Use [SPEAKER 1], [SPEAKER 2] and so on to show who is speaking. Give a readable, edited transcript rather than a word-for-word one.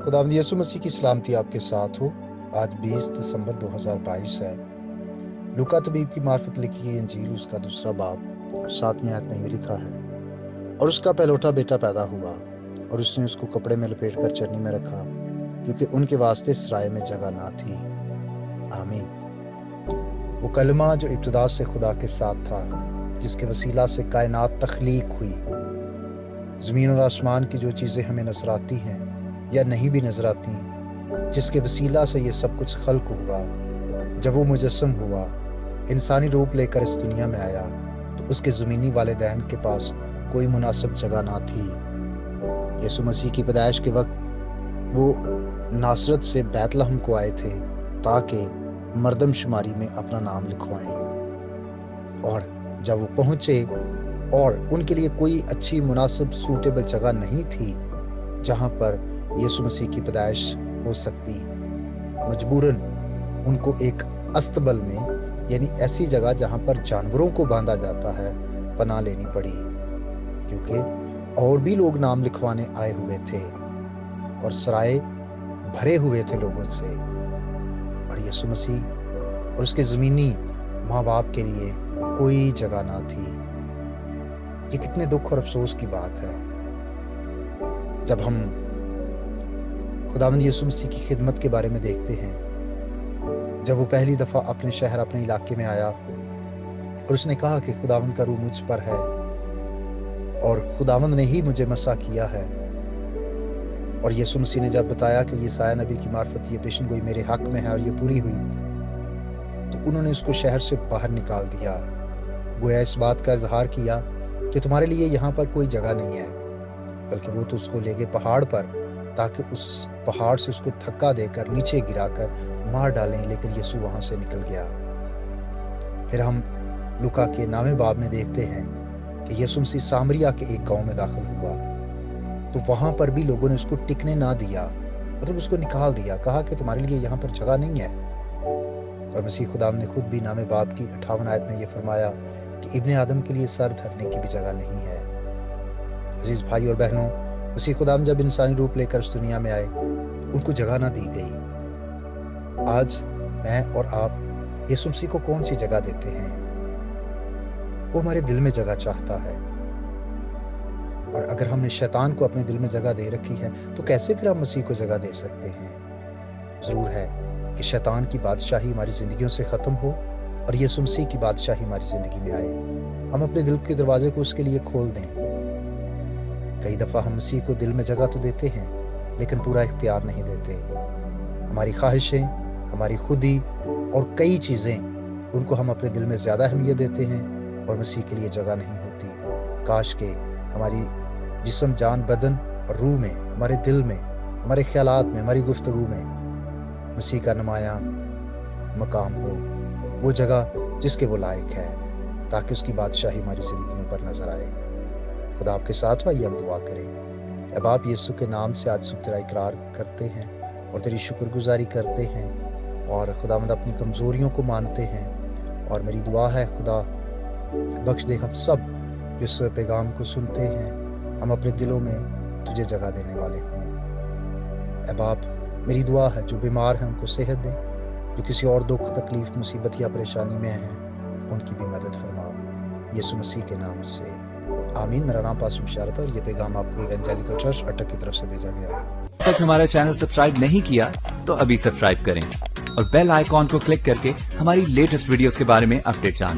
[SPEAKER 1] खुदावंद यीशु मसीह की सलामती आपके साथ हो। आज 20 दिसंबर 2022 है। लूका तबीब की मार्फत लिखी गई इंजील उसका 2 बाब 7वीं आयत में ये लिखा है, और उसका पहलौठा बेटा पैदा हुआ और उसने उसको कपड़े में लपेट कर चरनी में रखा, क्योंकि उनके वास्ते सराय में जगह ना थी। आमीन। वो कलमा जो इब्तिदा से खुदा के साथ था, जिसके वसीला से कायनात तख्लीक हुई, ज़मीन और आसमान की जो चीज़ें हमें नजर आती हैं या नहीं भी नजर आती, जिसके वसीला से ये सब कुछ खल्क हुआ, जब वो मुजस्सम हुआ, इंसानी रूप लेकर इस दुनिया में आया, तो उसके ज़मीनी वालिदैन के पास कोई मुनासिब जगह ना थी। यीशु मसीह की पैदाइश के वक्त वो नासरत से बैतलहम को आए थे ताकि मर्दमशुमारी में अपना नाम लिखवाएं। और जब वो पहुंचे और उनके लिए कोई अच्छी मुनासिब सूटेबल जगह नहीं थी जहां पर यीशु मसीह की पैदाइश हो सकती, मजबूरन उनको एक अस्तबल में, यानी ऐसी जगह जहां पर जानवरों को बांधा जाता है, पनाह लेनी पड़ी, क्योंकि और भी लोग नाम लिखवाने आए हुए थे और सराय भरे हुए थे लोगों से, और यीशु मसीह और उसके ज़मीनी माँ बाप के लिए कोई जगह ना थी। ये कितने दुख और अफसोस की बात है जब हम खुदावंद यीशु मसीह की खिदमत के बारे में देखते हैं। जब वो पहली दफ़ा अपने शहर, अपने इलाके में आया और उसने कहा कि खुदावंद का रूह मुझ पर है और खुदावंद ने ही मुझे मसा किया है, और यीशु मसीह ने जब बताया कि ये साया नबी की मार्फत ये पेशन गोई मेरे हक में है और ये पूरी हुई, तो उन्होंने उसको शहर से बाहर निकाल दिया। गोया इस बात का इजहार किया कि तुम्हारे लिए यहाँ पर कोई जगह नहीं है, बल्कि वो तो उसको ले गए पहाड़ पर, ताकि उस पहाड़ से उसको धक्का देकर नीचे गिराकर मार डालें, लेकिन यीशु वहां से निकल गया। फिर हम लूका के 9वें बाब में देखते हैं कि यीशु मसीह सामरिया के एक गांव में दाखिल हुआ, तो वहां पर भी लोगों ने उसको टिकने ना दिया, मतलब उसको निकाल दिया, कहा कि तुम्हारे लिए यहाँ पर जगह नहीं है। और मसीह खुदाम ने खुद भी 9वें बाब की 58 आयत में ये फरमाया कि इब्ने आदम के लिए सर धरने की भी जगह नहीं है। अजीज भाई और बहनों, मसीह खुदाम जब इंसानी रूप लेकर इस दुनिया में आए तो उनको जगह ना दी गई। आज मैं और आप यीशु मसीह को कौन सी जगह देते हैं? वो हमारे दिल में जगह चाहता है, और अगर हमने शैतान को अपने दिल में जगह दे रखी है तो कैसे फिर हम मसीह को जगह दे सकते हैं? जरूर है कि शैतान की बादशाही हमारी जिंदगियों से खत्म हो और यीशु मसीह की बादशाही हमारी जिंदगी में आए। हम अपने दिल के दरवाजे को उसके लिए खोल दें। कई दफा हम मसीह को दिल में जगह तो देते हैं, लेकिन पूरा इख्तियार नहीं देते। हमारी ख्वाहिशें, हमारी खुदी और कई चीजें, उनको हम अपने दिल में ज्यादा अहमियत देते हैं और मसीह के लिए जगह नहीं होती। काश के हमारी जिस्म, जान, बदन और रूह में, हमारे दिल में, हमारे ख्यालात में, हमारी गुफ्तगू में मसीह का नुमाया मकाम हो, वो जगह जिसके वो लायक है, ताकि उसकी बादशाही हमारी जिंदगियों पर नजर आए। खुदा आपके साथ हो, आइए हम दुआ करें। अब आप यीशु के नाम से आज सुबह तेरा इकरार करते हैं और तेरी शुक्रगुजारी करते हैं, और खुदावंद अपनी कमजोरियों को मानते हैं, और मेरी दुआ है खुदा बख्श दे हम सब इस पैगाम को सुनते हैं, हम अपने दिलों में तुझे जगह देने वाले हों। अब आप मेरी दुआ है जो बीमार हैं उनको सेहत दें, जो किसी और दुख, तकलीफ, मुसीबत या परेशानी में हैं उनकी भी मदद फरमाओ, यीशु मसीह के नाम से, आमीन। मेरा नाम पास्टर बिशारत है और ये पैगाम आपको इवेंजेलिकल चर्च अटक की तरफ से भेजा गया है।
[SPEAKER 2] अब तक हमारा चैनल सब्सक्राइब नहीं किया तो अभी सब्सक्राइब करें और बेल आइकॉन को क्लिक करके हमारी लेटेस्ट वीडियोस के बारे में अपडेट जानें।